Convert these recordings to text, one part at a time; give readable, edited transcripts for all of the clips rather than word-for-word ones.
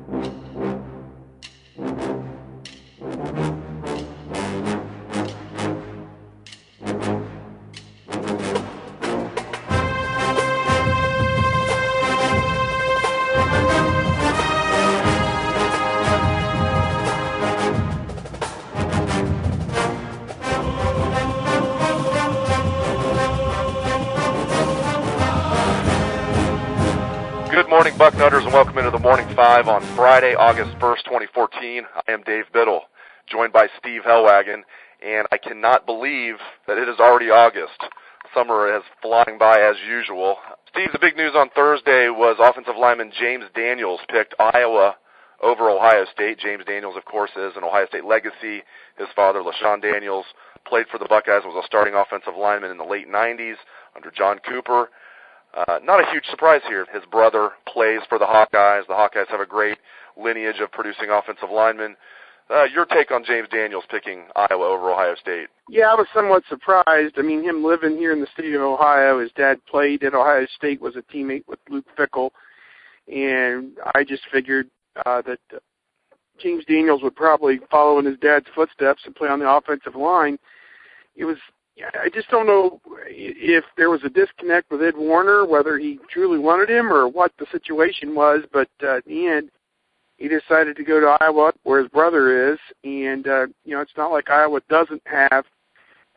Good morning, Bucknutters, and welcome into the Morning Five on Friday, August 1st, 2014. I am Dave Biddle, joined by Steve Heuerman, and I cannot believe that it is already August. Summer is flying by as usual. Steve, the big news on Thursday was offensive lineman James Daniels picked Iowa over Ohio State. James Daniels, of course, is an Ohio State legacy. His father, LaShawn Daniels, played for the Buckeyes, was a starting offensive lineman in the late 90s under John Cooper. Not a huge surprise here. His brother plays for the Hawkeyes. The Hawkeyes have a great lineage of producing offensive linemen. Your take on James Daniels picking Iowa over Ohio State? Yeah, I was somewhat surprised. I mean, him living here in the state of Ohio, his dad played at Ohio State, was a teammate with Luke Fickell, and I just figured that James Daniels would probably follow in his dad's footsteps and play on the offensive line. I just don't know if there was a disconnect with Ed Warner, whether he truly wanted him or what the situation was, but at the end, he decided to go to Iowa where his brother is, and, it's not like Iowa doesn't have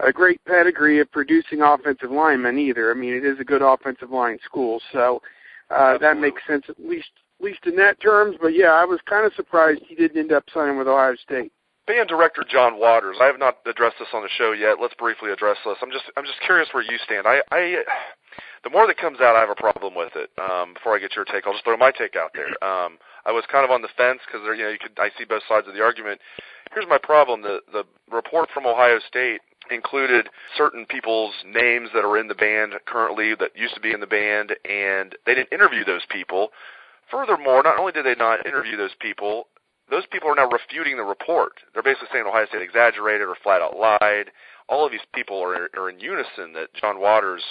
a great pedigree of producing offensive linemen either. I mean, it is a good offensive line school, so that makes sense at least in that terms, but yeah, I was kind of surprised he didn't end up signing with Ohio State. Band director Jon Waters, I have not addressed this on the show yet. Let's briefly address this. I'm just curious where you stand. The more that comes out, I have a problem with it. Before I get your take, I'll just throw my take out there. I was kind of on the fence because I see both sides of the argument. Here's my problem: the report from Ohio State included certain people's names that are in the band currently that used to be in the band, and they didn't interview those people. Furthermore, not only did they not interview those people are now refuting the report. They're basically saying Ohio State exaggerated or flat out lied. All of these people are in unison that Jon Waters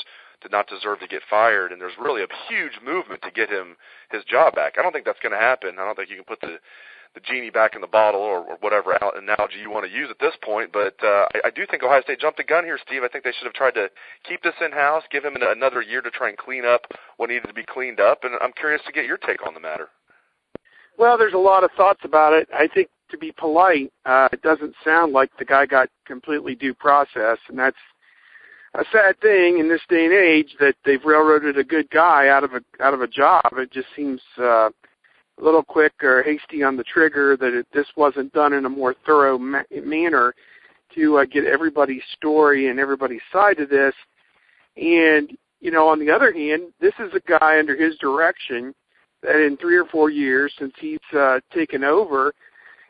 did not deserve to get fired, and there's really a huge movement to get him his job back. I don't think that's going to happen. I don't think you can put the genie back in the bottle or whatever analogy you want to use at this point, but I do think Ohio State jumped the gun here, Steve. I think they should have tried to keep this in-house, give him another year to try and clean up what needed to be cleaned up, and I'm curious to get your take on the matter. Well, there's a lot of thoughts about it. I think, to be polite, it doesn't sound like the guy got completely due process, and that's a sad thing in this day and age that they've railroaded a good guy out of a job. It just seems a little quick or hasty on the trigger that this wasn't done in a more thorough manner to get everybody's story and everybody's side of this. And, on the other hand, this is a guy under his direction that in 3 or 4 years since he's taken over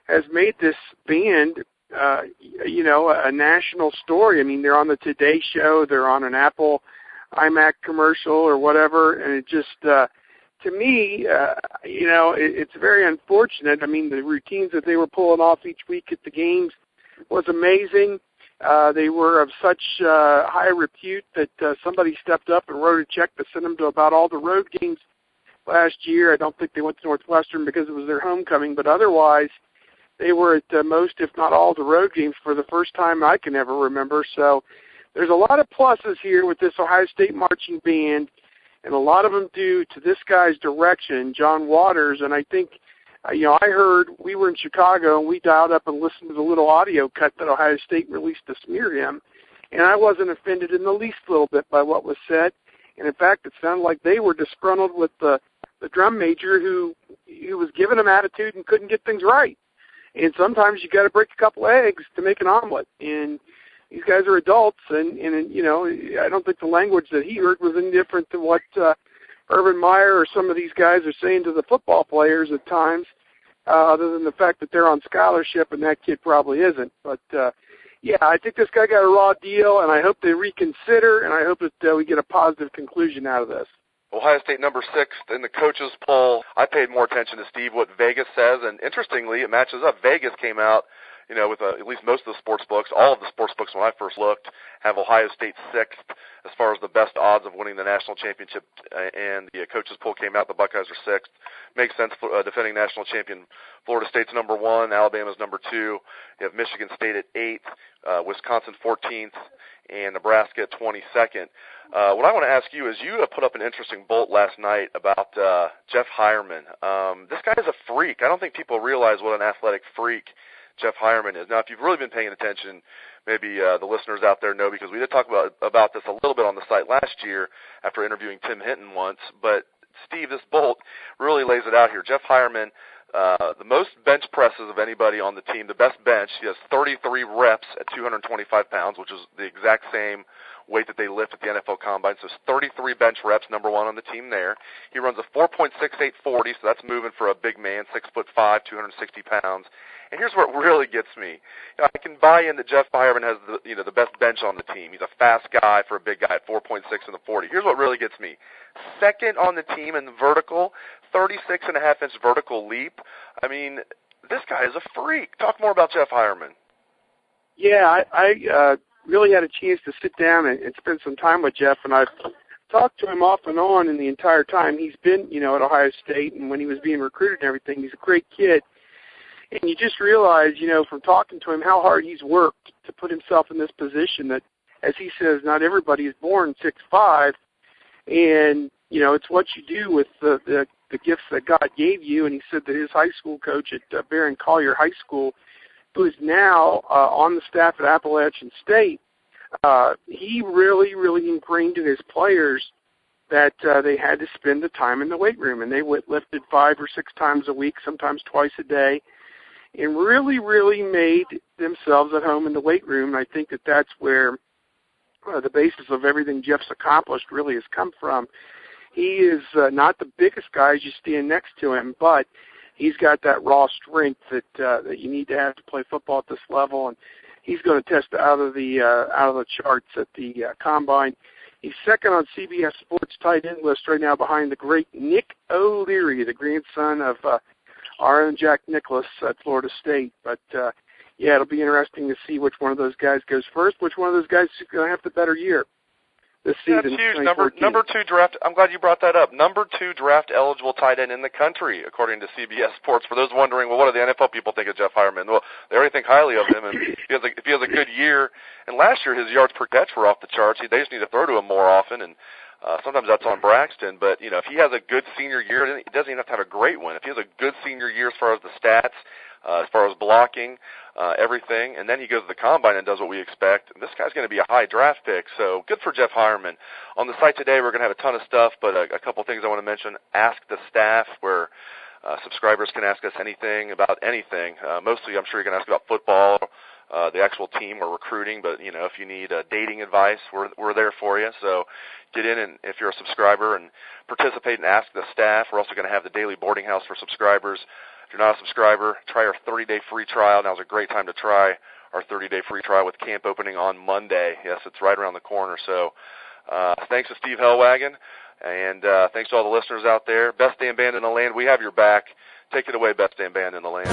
has made this band, a national story. I mean, they're on the Today Show, they're on an Apple iMac commercial or whatever, and it just, to me, it's very unfortunate. I mean, the routines that they were pulling off each week at the games was amazing. They were of such high repute that somebody stepped up and wrote a check to send them to about all the road games last year. I don't think they went to Northwestern because it was their homecoming, but otherwise they were at most, if not all, the road games for the first time I can ever remember. So there's a lot of pluses here with this Ohio State marching band, and a lot of them due to this guy's direction, Jon Waters. And I think, I heard, we were in Chicago and we dialed up and listened to the little audio cut that Ohio State released to smear him, and I wasn't offended in the least little bit by what was said. And in fact, it sounded like they were disgruntled with the drum major who was giving them attitude and couldn't get things right. And sometimes you got to break a couple eggs to make an omelet. And these guys are adults, and I don't think the language that he heard was any different than what Urban Meyer or some of these guys are saying to the football players at times, other than the fact that they're on scholarship and that kid probably isn't. But yeah, I think this guy got a raw deal, and I hope they reconsider, and I hope that we get a positive conclusion out of this. Ohio State number 6 in the coaches poll. I paid more attention to, Steve, what Vegas says, and interestingly, it matches up. Vegas came out, with at least most of the sports books. All of the sports books when I first looked have Ohio State 6th as far as the best odds of winning the national championship, and the coaches poll came out. The Buckeyes are 6th. Makes sense. Defending national champion Florida State's number 1. Alabama's number 2. You have Michigan State at 8th. Wisconsin 14th. And Nebraska at 22nd. What I want to ask you is, you put up an interesting bolt last night about Jeff Heuerman. This guy is a freak. I don't think people realize what an athletic freak Jeff Heuerman is. Now, if you've really been paying attention, maybe the listeners out there know, because we did talk about this a little bit on the site last year after interviewing Tim Hinton once. But, Steve, this bolt really lays it out here. Jeff Heuerman, the most bench presses of anybody on the team, the best bench. He has 33 reps at 225 pounds, which is the exact same weight that they lift at the NFL Combine. So it's 33 bench reps, number 1 on the team there. He runs a 4.68 40, so that's moving for a big man, 6'5", 260 pounds. And here's what really gets me. I can buy in that Jeff Heuerman has the best bench on the team. He's a fast guy for a big guy at 4.6 in the 40. Here's what really gets me. 2nd on the team in the vertical, 36.5-inch vertical leap. I mean, this guy is a freak. Talk more about Jeff Heuerman. Yeah, I really had a chance to sit down and spend some time with Jeff, and I've talked to him off and on in the entire time he's been, at Ohio State, and when he was being recruited and everything. He's a great kid. And you just realize, from talking to him, how hard he's worked to put himself in this position that, as he says, not everybody is born 6'5", and, it's what you do with the gifts that God gave you. And he said that his high school coach at Barron Collier High School, who is now on the staff at Appalachian State, he really, really ingrained to his players that they had to spend the time in the weight room, and they lifted 5 or 6 times a week, sometimes twice a day, and really, really made themselves at home in the weight room. And I think that that's where the basis of everything Jeff's accomplished really has come from. He is not the biggest guy as you stand next to him, but he's got that raw strength that you need to have to play football at this level, and he's going to test out of the charts at the Combine. He's 2nd on CBS Sports tight end list right now, behind the great Nick O'Leary, the grandson of our own Jack Nicklaus at Florida State. But, it'll be interesting to see which one of those guys goes first, which one of those guys is going to have the better year this season. That's huge. Number 2 draft. I'm glad you brought that up. Number 2 draft eligible tight end in the country, according to CBS Sports. For those wondering, well, what do the NFL people think of Jeff Heuerman? Well, they already think highly of him, and if he has a good year, and last year his yards per catch were off the charts. They just need to throw to him more often, and sometimes that's on Braxton. But if he has a good senior year, he doesn't even have to have a great one. If he has a good senior year as far as the stats, as far as blocking, everything, and then he goes to the Combine and does what we expect, this guy's going to be a high draft pick. So good for Jeff Heuerman. On the site today, we're going to have a ton of stuff, but a couple things I want to mention. Ask the Staff, where subscribers can ask us anything about anything. Mostly, I'm sure you're going to ask about football, the actual team or recruiting, but if you need dating advice, we're there for you. So get in, and if you're a subscriber, and participate and ask the Staff. We're also going to have the daily boarding house for subscribers. If you're not a subscriber, try our 30-day free trial. Now's a great time to try our 30-day free trial with camp opening on Monday. Yes, it's right around the corner. So thanks to Steve Hellwagon, and thanks to all the listeners out there. Best damn band in the land. We have your back. Take it away, best damn band in the land.